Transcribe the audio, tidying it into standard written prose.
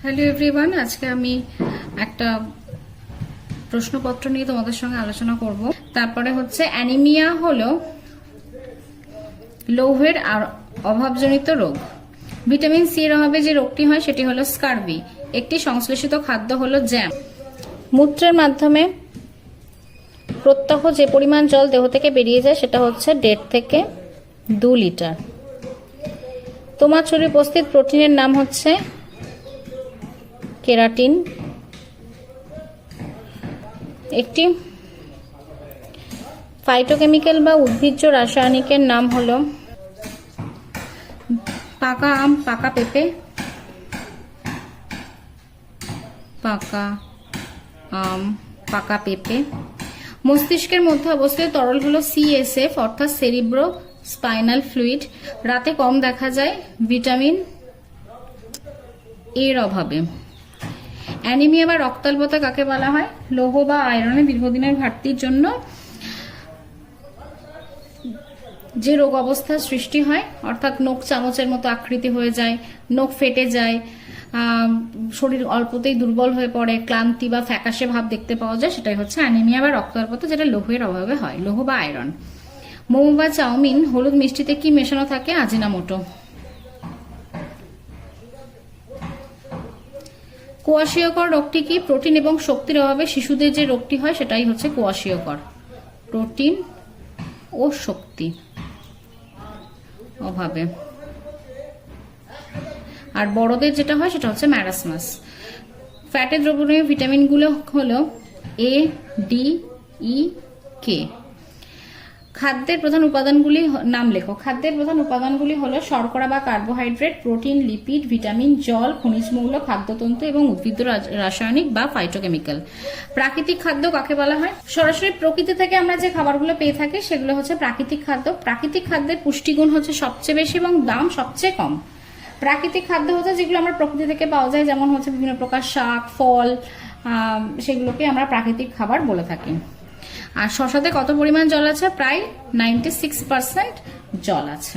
Hello everyone, আজকে আমি একটা প্রশ্নপত্র নিয়ে তোমাদের সঙ্গে আলোচনা করব। তারপরে হচ্ছে অ্যানিমিয়া হলো লৌহের অভাবজনিত রোগ। ভিটামিন সি এর অভাবে যে রোগটি হয় সেটি হলো স্কারবি। একটি সংশ্লেষিত খাদ্য হলো জ্যাম। মূত্রের মাধ্যমে প্রত্যহ যে পরিমাণ জল দেহ থেকে বেরিয়ে যায় সেটা হচ্ছে 1.5 থেকে 2 লিটার। তোমার শরীরে উপস্থিত প্রোটিনের নাম হচ্ছে কেরাটিন। একটি ফাইটোকেমিক্যাল বা উদ্ভিজ্জ রাসায়নিকের নাম হলো পাকা আম, পাকা পেঁপে, পাকা আম, পাকা পেঁপে। মস্তিষ্কের মধ্যে অবস্থিত তরল হলো CSF অর্থাৎ সেরিব্রো স্পাইনাল ফ্লুইড। রাতে কম দেখা যায় ভিটামিন এর অভাবে। অ্যানিমিয়া বা রক্তাল্পতা কাকে বলা হয়? লৌহ বা আয়রনের দীর্ঘদিনের ঘাটতির জন্য যে রোগ অবস্থার সৃষ্টি হয়, অর্থাৎ নখ চামচের মতো আকৃতি হয়ে যায়, নখ ফেটে যায়, শরীর অল্পতেই দুর্বল হয়ে পড়ে, ক্লান্তি বা ফ্যাকাশে ভাব দেখতে পাওয়া যায়, সেটাই হচ্ছে অ্যানিমিয়া বা রক্তাল্পতা, যেটা লৌহের অভাবে হয়, লৌহ বা আয়রন। মোমো বা চাউমিন হলুদ মিষ্টিতে কি মেশানো থাকে? আজিনামোটো। কোয়াশিয়কর রোগটি কি? প্রোটিন এবং শক্তির অভাবে শিশুদের যে রোগটি হয় সেটাই হচ্ছে কোয়াশিয়কর। প্রোটিন ও শক্তি অভাবে। আর বড়দের যেটা হয় সেটা হচ্ছে ম্যারাসমাস। ফ্যাটের দ্রবণীয় ভিটামিনগুলো হলো A, D, E, K। খাদ্যের প্রধান উপাদানগুলি নাম লেখো। খাদ্যের প্রধান উপাদানগুলি হলো শর্করা বা কার্বোহাইড্রেট, প্রোটিন, লিপিড, ভিটামিন, জল, খনিজ মৌল, খাদ্যতন্তু এবং উদ্ভিদ রাসায়নিক বা ফাইটোকেমিক্যাল। প্রাকৃতিক খাদ্য কাকে বলা হয়? সরাসরি প্রকৃতি থেকে আমরা যে খাবারগুলো পেয়ে থাকি সেগুলো হচ্ছে প্রাকৃতিক খাদ্য। প্রাকৃতিক খাদ্যের পুষ্টিগুণ হচ্ছে সবচেয়ে বেশি এবং দাম সবচেয়ে কম। প্রাকৃতিক খাদ্য হচ্ছে যেগুলো আমরা প্রকৃতি থেকে পাওয়া যায়, যেমন হচ্ছে বিভিন্ন প্রকার শাক, ফল, সেগুলোকে আমরা প্রাকৃতিক খাবার বলে থাকি। আর শসাতে কত পরিমাণ জল আছে? প্রায় 96% জল আছে।